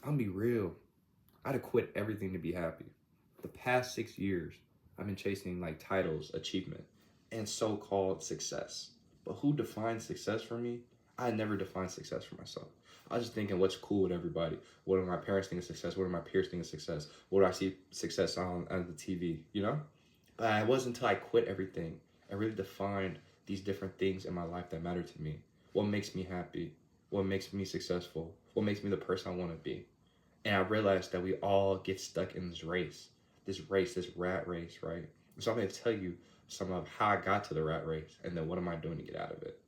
I'll be real. I'd have quit everything to be happy. The past 6 years, I've been chasing like titles, achievement, and so-called success. But who defines success for me? I never defined success for myself. I was just thinking what's cool with everybody. What do my parents think of success? What do my peers think of success? What do I see success on the TV? You know? But it wasn't until I quit everything and really defined these different things in my life that matter to me. What makes me happy? What makes me successful? What makes me the person I want to be? And I realized that we all get stuck in this rat race, right? So I'm going to tell you some of how I got to the rat race and then what am I doing to get out of it.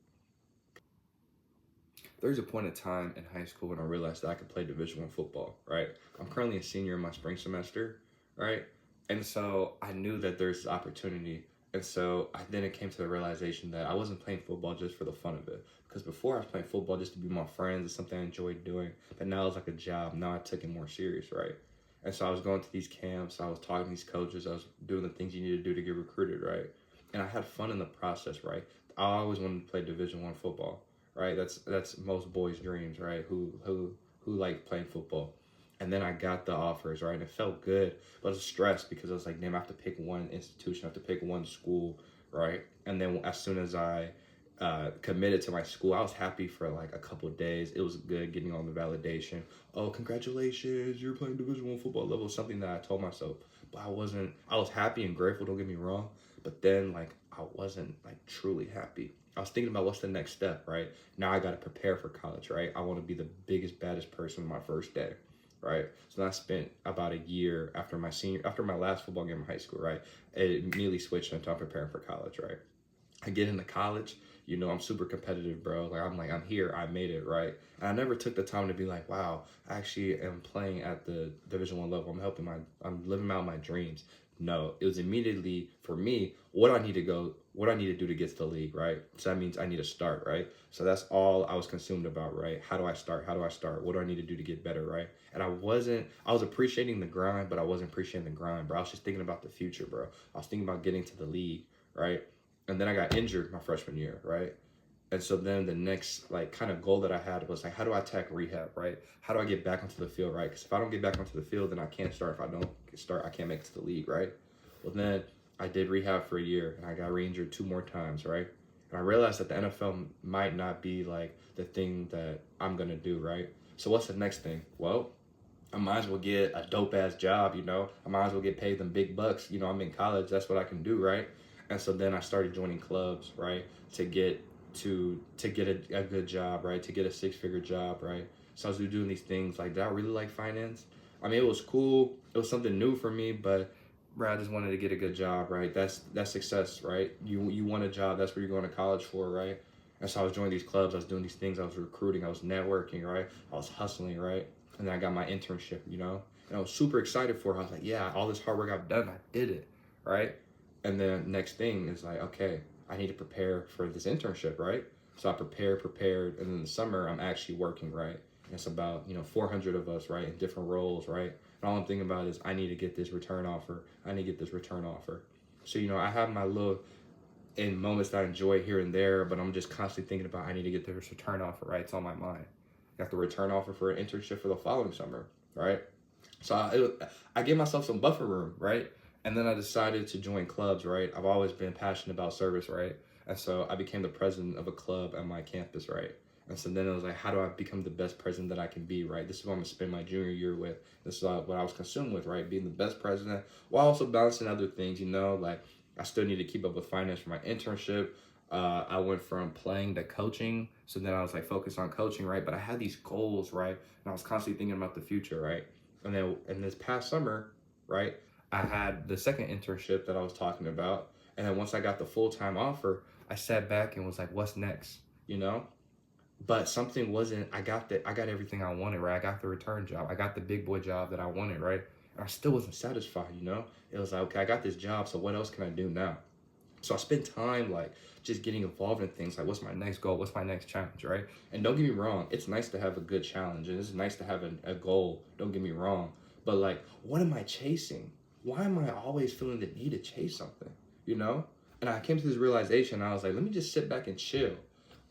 There's a point in time in high school when I realized that I could play Division I football, right? I'm currently a senior in my spring semester, right? And so I knew that there's opportunity. And so then it came to the realization that I wasn't playing football just for the fun of it. Because before I was playing football just to be with my friends, it's something I enjoyed doing. But now it's like a job. Now I took it more serious, right? And so I was going to these camps, I was talking to these coaches, I was doing the things you need to do to get recruited, right? And I had fun in the process, right? I always wanted to play Division I football, right? That's most boys' dreams, right? Who like playing football. And then I got the offers, right? And it felt good, but I was stressed because I was like, damn, I have to pick one institution, I have to pick one school, right? And then as soon as I committed to my school, I was happy for like a couple of days. It was good getting all the validation. Oh, congratulations, you're playing Division I football level. Something that I told myself, but I wasn't. I was happy and grateful. Don't get me wrong, but then like I wasn't like truly happy. I was thinking about what's the next step, right? Now I got to prepare for college, right? I want to be the biggest, baddest person on my first day, right? So then I spent about a year after my last football game in high school, right? It immediately switched into I'm preparing for college, right? I get into college, I'm super competitive, bro. I'm here, I made it, right? And I never took the time to be like, wow, I actually am playing at the Division I level. I'm living out my dreams. No, it was immediately for me, what I need to do to get to the league, right? So that means I need to start, right? So that's all I was consumed about, right? How do I start? How do I start? What do I need to do to get better, right? And I was appreciating the grind, but I wasn't appreciating the grind, bro. I was just thinking about the future, bro. I was thinking about getting to the league, right? And then I got injured my freshman year, right? And so then the next like kind of goal that I had was like, how do I attack rehab, right? How do I get back onto the field, right? Because if I don't get back onto the field, then I can't start. If I don't start, I can't make it to the league, right? Well, then I did rehab for a year and I got re-injured 2 more times, right? And I realized that the NFL might not be like the thing that I'm gonna do, right? So what's the next thing? Well, I might as well get a dope ass job. I might as well get paid them big bucks. I'm in college, that's what I can do, right? And so then I started joining clubs, right? To get a good job, right? To get a 6-figure job, right? So I was doing these things like, did I really like finance? I mean, it was cool. It was something new for me, but bro, I just wanted to get a good job, right? That's success, right? You want a job, that's what you're going to college for, right? And so I was joining these clubs, I was doing these things, I was recruiting, I was networking, right? I was hustling, right? And then I got my internship. And I was super excited for it. I was like, yeah, all this hard work I've done, I did it, right? And then next thing is like, okay, I need to prepare for this internship, right? So I prepared, and then in the summer I'm actually working, right? And it's about 400 of us, right, in different roles, right? And all I'm thinking about is I need to get this return offer. I need to get this return offer. So I have my little in moments that I enjoy here and there, but I'm just constantly thinking about I need to get this return offer, right? It's on my mind. I have to return offer for an internship for the following summer, right? So I gave myself some buffer room, right? And then I decided to join clubs, right? I've always been passionate about service, right? And so I became the president of a club at my campus, right? And so then it was like, how do I become the best president that I can be, right? This is what I'm gonna spend my junior year with. This is what I was consumed with, right? Being the best president while also balancing other things, like I still need to keep up with finance for my internship. I went from playing to coaching. So then I was like focused on coaching, right? But I had these goals, right? And I was constantly thinking about the future, right? And then in this past summer, right, I had the second internship that I was talking about. And then once I got the full time offer, I sat back and was like, what's next? You know? But something wasn't, I got everything I wanted, right? I got the return job. I got the big boy job that I wanted, right? And I still wasn't satisfied. It was like, okay, I got this job, so what else can I do now? So I spend time like just getting involved in things like what's my next goal, what's my next challenge, right? And don't get me wrong, it's nice to have a good challenge and it's nice to have a goal. Don't get me wrong, but like, what am I chasing? Why am I always feeling the need to chase something? You know? And I came to this realization. I was like, let me just sit back and chill.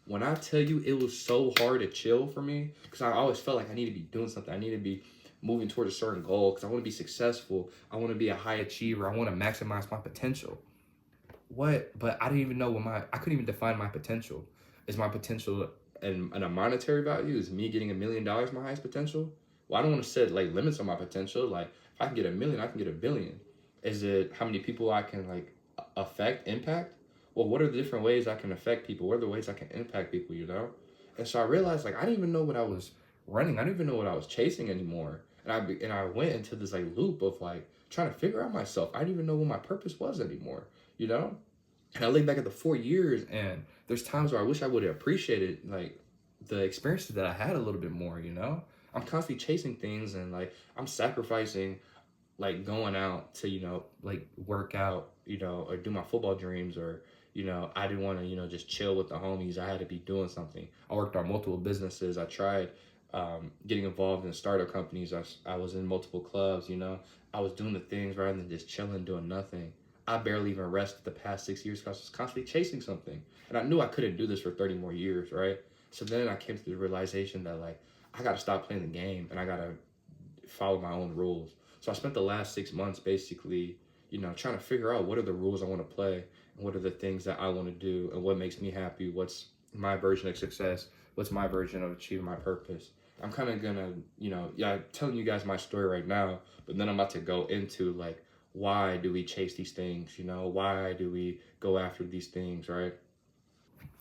When I tell you it was so hard to chill for me, because I always felt like I need to be doing something. I need to be moving towards a certain goal because I want to be successful. I want to be a high achiever. I want to maximize my potential. What? But I didn't even know I couldn't even define my potential. Is my potential and a monetary value? Is me getting $1 million my highest potential? Well, I don't want to set like limits on my potential. Like if I can get 1 million, I can get 1 billion. Is it how many people I can like affect, impact? Well, what are the different ways I can affect people? What are the ways I can impact people? And so I realized like I didn't even know what I was running. I didn't even know what I was chasing anymore. And I went into this like loop of like trying to figure out myself. I didn't even know what my purpose was anymore. You know, and I look back at the 4 years, and there's times where I wish I would have appreciated like the experiences that I had a little bit more. I'm constantly chasing things, and like I'm sacrificing like going out to like work out, or do my football dreams, or I didn't want to just chill with the homies. I had to be doing something. I worked on multiple businesses. I tried getting involved in startup companies. I was in multiple clubs. I was doing the things rather than just chilling doing nothing. I barely even rested the past 6 years because I was constantly chasing something, and I knew I couldn't do this for 30 more years, right? So then I came to the realization that like I got to stop playing the game, and I got to follow my own rules. So I spent the last 6 months basically, trying to figure out what are the rules I want to play, and what are the things that I want to do, and what makes me happy. What's my version of success? What's my version of achieving my purpose? I'm kind of gonna, yeah, telling you guys my story right now, but then I'm about to go into like why do we chase these things? Why do we go after these things, right?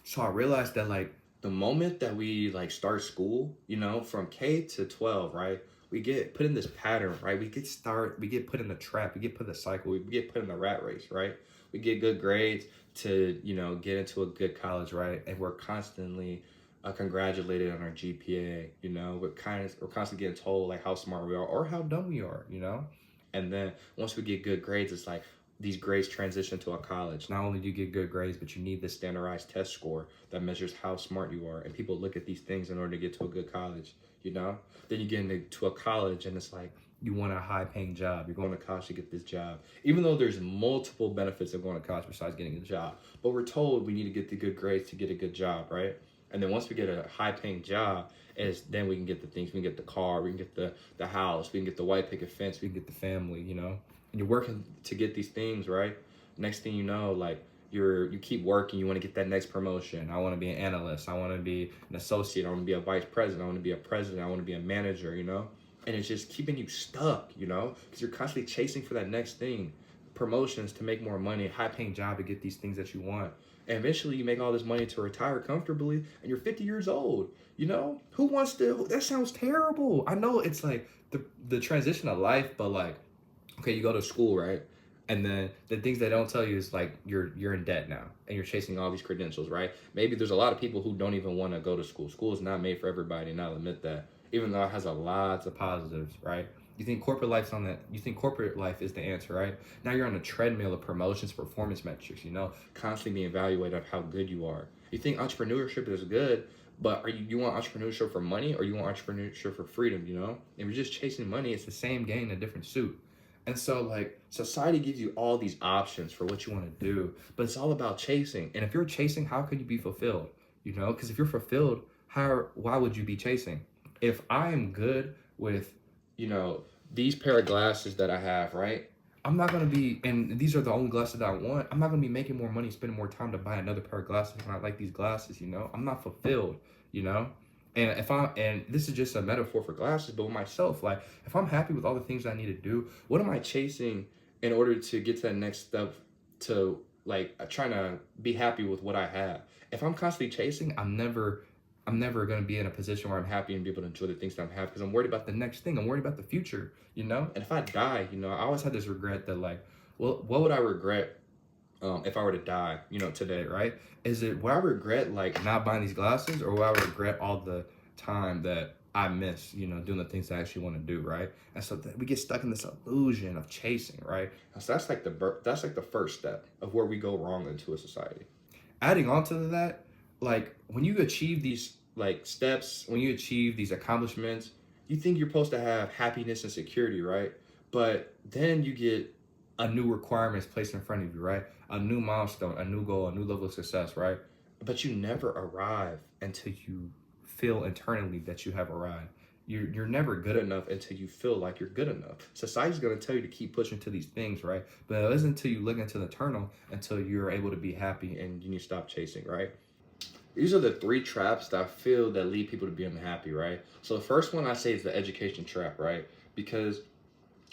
So I realized that like the moment that we like start school, from K to 12, right? We get put in this pattern, right? We get put in the trap, we get put in the cycle, we get put in the rat race, right? We get good grades to, get into a good college, right? And we're constantly congratulated on our GPA, we're constantly getting told like how smart we are or how dumb we are. And then once we get good grades, it's like these grades transition to a college. Not only do you get good grades, but you need this standardized test score that measures how smart you are. And people look at these things in order to get to a good college. Then you get into a college and it's like you want a high paying job. You're going to college to get this job. Even though there's multiple benefits of going to college besides getting a job. But we're told we need to get the good grades to get a good job, right? And then once we get a high paying job, is then we can get the things. We can get the car, we can get the house, we can get the white picket fence, we can get the family. And you're working to get these things, right? Next thing you know, like you keep working, you want to get that next promotion. I want to be an analyst, I want to be an associate, I want to be a vice president, I want to be a president, I want to be a manager. And it's just keeping you stuck, because you're constantly chasing for that next thing. Promotions to make more money, high paying job to get these things that you want. And eventually you make all this money to retire comfortably and you're 50 years old. Who wants to? That sounds terrible. I know it's like the transition of life, but like, okay, you go to school, right? And then the things they don't tell you is like you're in debt now and you're chasing all these credentials, right? Maybe there's a lot of people who don't even want to go to school. School is not made for everybody, and I'll admit that. Even though it has a lots of positives, right? You think corporate life is the answer, right? Now you're on a treadmill of promotions, performance metrics, constantly being evaluated of how good you are. You think entrepreneurship is good, but you want entrepreneurship for money or you want entrepreneurship for freedom? If you're just chasing money, it's the same game in a different suit. And so, like, society gives you all these options for what you want to do, but it's all about chasing. And if you're chasing, how could you be fulfilled? Because if you're fulfilled, why would you be chasing? If I am good with, you know, these pair of glasses that I have, right? I'm not gonna be, and these are the only glasses that I want. I'm not gonna be making more money, spending more time to buy another pair of glasses when I like these glasses. I'm not fulfilled, you know. And this is just a metaphor for glasses, but with myself, like if I'm happy with all the things I need to do, what am I chasing in order to get to that next step to like trying to be happy with what I have? If I'm constantly chasing, I'm never gonna be in a position where I'm happy and be able to enjoy the things that I'm happy because I'm worried about the next thing. I'm worried about the future. And if I die, I always had this regret that like, well, what would I regret if I were to die, today, right? Would I regret like not buying these glasses, or would I regret all the time that I miss, doing the things I actually want to do, right? And so we get stuck in this illusion of chasing, right? And so that's like the first step of where we go wrong into a society. Adding on to that, like when you achieve these like steps, when you achieve these accomplishments, you think you're supposed to have happiness and security, right? But then you get a new requirements placed in front of you, right? A new milestone, a new goal, a new level of success, right? but you never arrive until you feel internally that you have arrived. You're never good enough until you feel like you're good enough. Society's going to tell you to keep pushing to these things, right? But it isn't until you look into the eternal until you're able to be happy and you need to stop chasing, right? These are the three traps that I feel that lead people to be unhappy, right? So the first one I say is the education trap, right? Because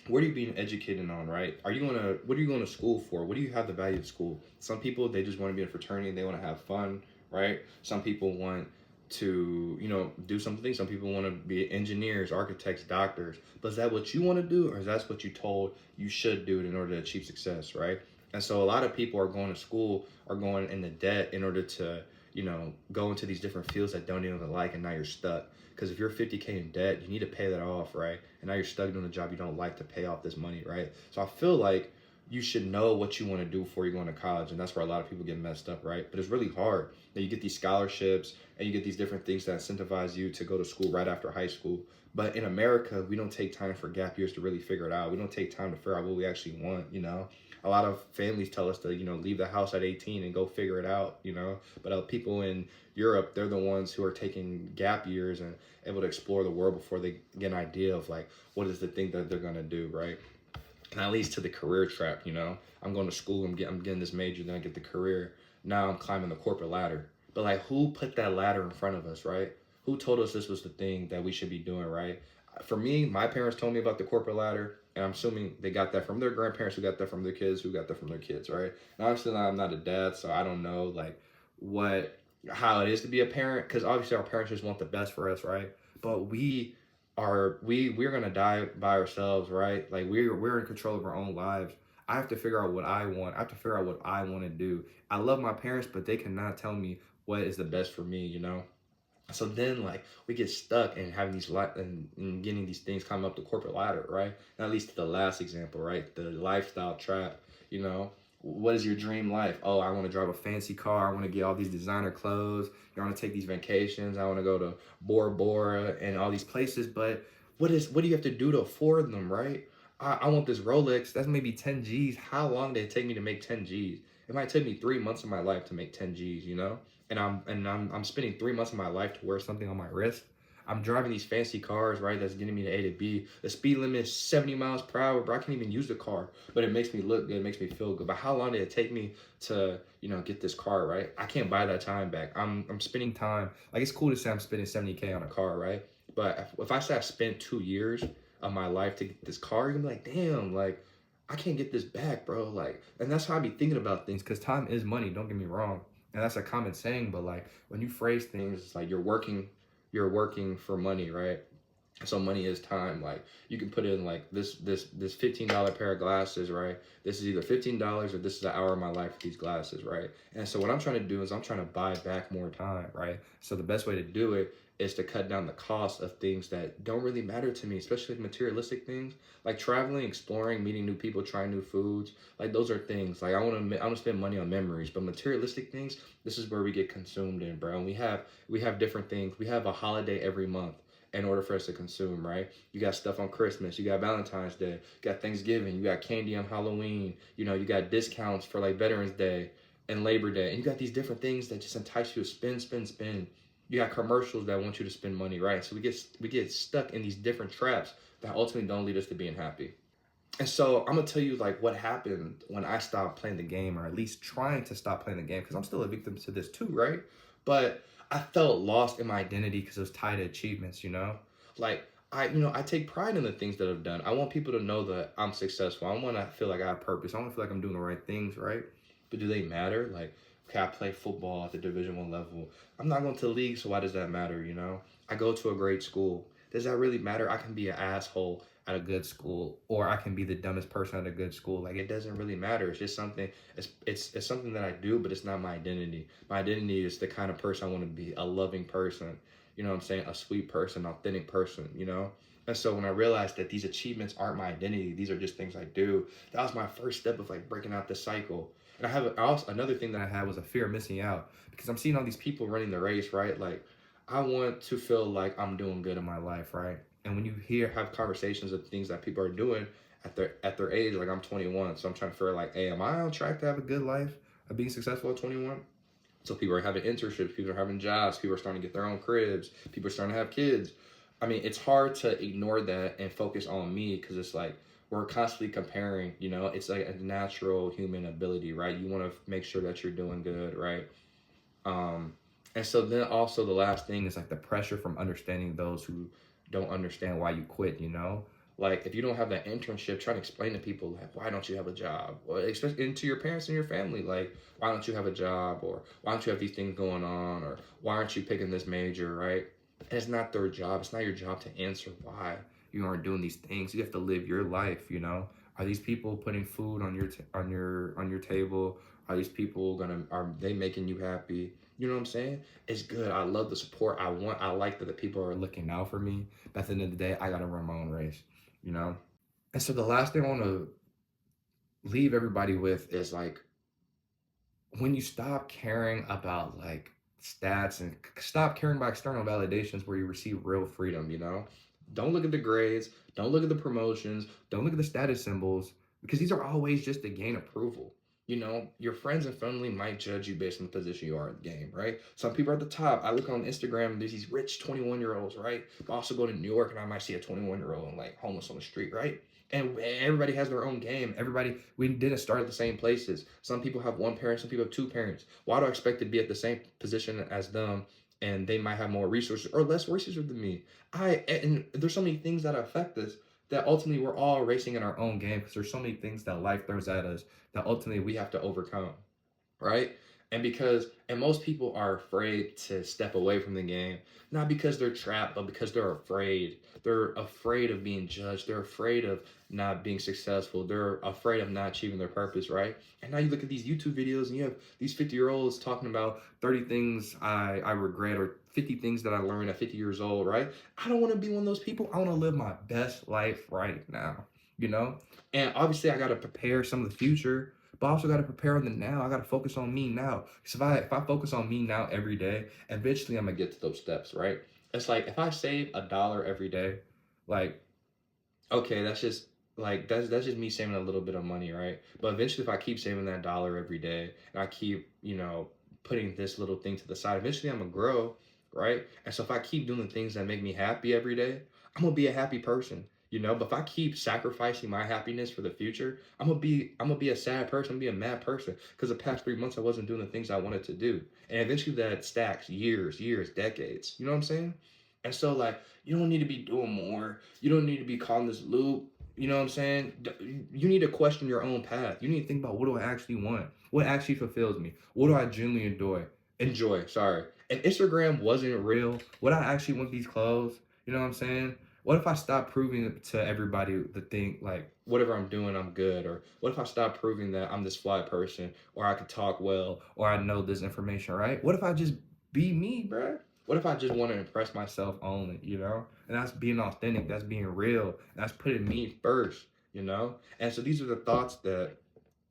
what are you being educated on, right? What are you going to school for? What do you have the value of school? Some people, they just want to be in a fraternity and they want to have fun, right? Some people want to, do something. Some people want to be engineers, architects, doctors. But is that what you want to do, or is that what you told you should do in order to achieve success, right? And so a lot of people are going to school, are going into debt in order to, go into these different fields that don't even like, and now you're stuck. Because if you're 50K in debt, you need to pay that off, right? And now you're stuck doing a job you don't like to pay off this money, right? So I feel like you should know what you want to do before you're going to college, and that's where a lot of people get messed up, right? But it's really hard that you get these scholarships and you get these different things that incentivize you to go to school right after high school. But in America, we don't take time for gap years to really figure it out. We don't take time to figure out what we actually want. A lot of families tell us to, leave the house at 18 and go figure it out. But people in Europe, they're the ones who are taking gap years and able to explore the world before they get an idea of like what is the thing that they're gonna do, right? And that leads to the career trap. I'm going to school, I'm getting this major, then I get the career. Now I'm climbing the corporate ladder. But like, who put that ladder in front of us, right? Who told us this was the thing that we should be doing, right? For me, my parents told me about the corporate ladder, and I'm assuming they got that from their grandparents, who got that from their kids, who got that from their kids, right? And obviously, I'm not a dad, so I don't know like what how it is to be a parent, because obviously our parents just want the best for us, right? But we're gonna die by ourselves, right? Like we're in control of our own lives. I have to figure out what I want. I have to figure out what I want to do. I love my parents, but they cannot tell me what is the best for me. So then, like, we get stuck in having and getting these things come up the corporate ladder, right? And that leads to the last example, right? The lifestyle trap. You know, what is your dream life? Oh, I want to drive a fancy car. I want to get all these designer clothes. I want to take these vacations. I want to go to Bora Bora and all these places. But what do you have to do to afford them, right? I want this Rolex. That's maybe 10 G's. How long did it take me to make 10 G's? It might take me 3 months of my life to make 10 G's. And I'm spending 3 months of my life to wear something on my wrist. I'm driving these fancy cars, right? That's getting me to A to B. The speed limit is 70 miles per hour, bro. I can't even use the car, but it makes me look good. It makes me feel good. But how long did it take me to, get this car, right? I can't buy that time back. I'm spending time. Like, it's cool to say I'm spending 70K on a car, right? But if I say I spent 2 years of my life to get this car, you're gonna be like, damn, like, I can't get this back, bro. Like, and that's how I be thinking about things, because time is money. Don't get me wrong, and that's a common saying. But like, when you phrase things, it's like you're working for money, right? So money is time. Like, you can put in like this $15 pair of glasses, right? This is either $15 or this is an hour of my life with these glasses, right? And so what I'm trying to do is I'm trying to buy back more time, right? So the best way to do it is to cut down the cost of things that don't really matter to me, especially materialistic things like traveling, exploring, meeting new people, trying new foods. Like, those are things like I want to spend money on memories. But materialistic things, this is where we get consumed in, bro. And we have different things. We have a holiday every month in order for us to consume, right? You got stuff on Christmas, you got Valentine's Day, you got Thanksgiving, you got candy on Halloween, you got discounts for like Veterans Day and Labor Day, and you got these different things that just entice you to spend, spend, spend. You got commercials that want you to spend money, right? So we get stuck in these different traps that ultimately don't lead us to being happy. And so I'm gonna tell you like what happened when I stopped playing the game, or at least trying to stop playing the game, because I'm still a victim to this too, right? But I felt lost in my identity because it was tied to achievements. Like, I take pride in the things that I've done. I want people to know that I'm successful. I want to feel like I have purpose. I want to feel like I'm doing the right things, right? But do they matter? Like, okay, I play football at the Division 1 level. I'm not going to the league, so why does that matter? I go to a great school. Does that really matter? I can be an asshole at a good school, or I can be the dumbest person at a good school. Like, it doesn't really matter. It's just something. It's something that I do, but it's not my identity. My identity is the kind of person I want to be, a loving person. You know what I'm saying? A sweet person, authentic person. And so when I realized that these achievements aren't my identity, these are just things I do, that was my first step of like breaking out the cycle. And another thing that I had was a fear of missing out, because I'm seeing all these people running the race, right? Like, I want to feel like I'm doing good in my life, right? And when you have conversations of things that people are doing at their age, like I'm 21, so I'm trying to figure like, hey, am I on track to have a good life of being successful at 21? So people are having internships, people are having jobs, people are starting to get their own cribs, people are starting to have kids. I mean, it's hard to ignore that and focus on me because it's like we're constantly comparing, you know, it's like a natural human ability, right? You want to make sure that you're doing good, right? Um, and so then also the last thing is like the pressure from understanding those who don't understand why you quit, you know? Like if you don't have that internship, try to explain to people like why don't you have a job? Or especially into your parents and your family, like why don't you have a job or why don't you have these things going on or why aren't you picking this major, right? And it's not their job. It's not your job to answer why you aren't doing these things. You have to live your life, you know? Are these people putting food on your table? Are these people gonna are they making you happy? You know what I'm saying? It's good. I love the support. I like that the people are looking out for me. But at the end of the day, I gotta run my own race, you know? And so the last thing I wanna leave everybody with is like when you stop caring about like stats and stop caring about external validations where you receive real freedom, you know? Don't look at the grades, don't look at the promotions, don't look at the status symbols, because these are always just to gain approval. You know, your friends and family might judge you based on the position you are in the game, right? Some people are at the top. I look on Instagram, there's these rich 21-year-olds, right? I also go to New York and I might see a 21-year-old and like homeless on the street, right? And everybody has their own game. Everybody, we didn't start at the same places. Some people have one parent, some people have two parents. Why do I expect to be at the same position as them? And they might have more resources or less resources than me. And there's so many things that affect us that ultimately we're all racing in our own game because there's so many things that life throws at us that ultimately we have to overcome, right? And most people are afraid to step away from the game, not because they're trapped, but because they're afraid. They're afraid of being judged. They're afraid of not being successful. They're afraid of not achieving their purpose, right? And now you look at these YouTube videos and you have these 50-year-olds talking about 30 things I regret or 50 things that I learned at 50 years old, right? I don't want to be one of those people. I want to live my best life right now, you know? And obviously I got to prepare some of the future, but I also got to prepare on the now. I got to focus on me now. Because if I focus on me now every day, eventually I'm gonna get to those steps, right? It's like if I save $1 every day, like okay, that's just me saving a little bit of money, right? But eventually, if I keep saving that dollar every day and I keep putting this little thing to the side, eventually I'm gonna grow, right? And so if I keep doing the things that make me happy every day, I'm gonna be a happy person. But if I keep sacrificing my happiness for the future, I'm gonna be a sad person, I'm gonna be a mad person because the past 3 months I wasn't doing the things I wanted to do, and eventually that stacks years, decades. You know what I'm saying? And so like you don't need to be doing more. You don't need to be caught in this loop. You know what I'm saying? You need to question your own path. You need to think about what do I actually want? What actually fulfills me? What do I genuinely enjoy? Sorry. If Instagram wasn't real, would I actually want these clothes? You know what I'm saying? What if I stop proving to everybody the thing like whatever I'm doing, I'm good? Or what if I stop proving that I'm this fly person, or I could talk well, or I know this information, right? What if I just be me, bruh? What if I just want to impress myself only, you know? And that's being authentic, that's being real, and that's putting me first, you know? And so these are the thoughts that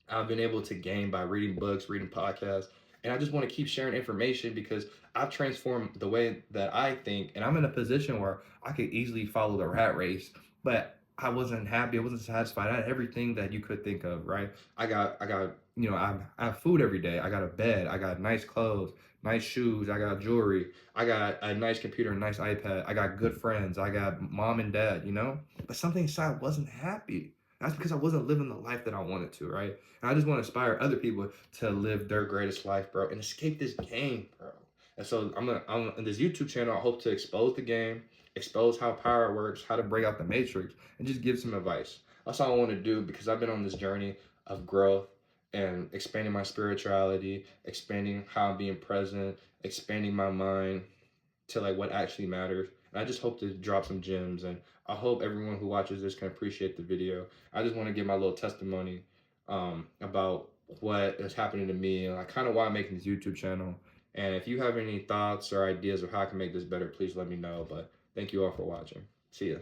I've been able to gain by reading books, reading podcasts, and I just want to keep sharing information because I've transformed the way that I think, and I'm in a position where I could easily follow the rat race, but I wasn't happy, I wasn't satisfied. I had everything that you could think of, right? I have food every day. I got a bed. I got nice clothes, nice shoes. I got jewelry. I got a nice computer, a nice iPad. I got good friends. I got mom and dad, you know? But something inside wasn't happy. That's because I wasn't living the life that I wanted to, right? And I just want to inspire other people to live their greatest life, bro, and escape this game, bro. And so I'm in this YouTube channel. I hope to expose the game, expose how power works, how to break out the matrix, and just give some advice. That's all I want to do because I've been on this journey of growth and expanding my spirituality, expanding how I'm being present, expanding my mind to like what actually matters. And I just hope to drop some gems, and I hope everyone who watches this can appreciate the video. I just want to give my little testimony about what is happening to me and like kind of why I'm making this YouTube channel. And if you have any thoughts or ideas of how I can make this better, please let me know. But thank you all for watching. See ya.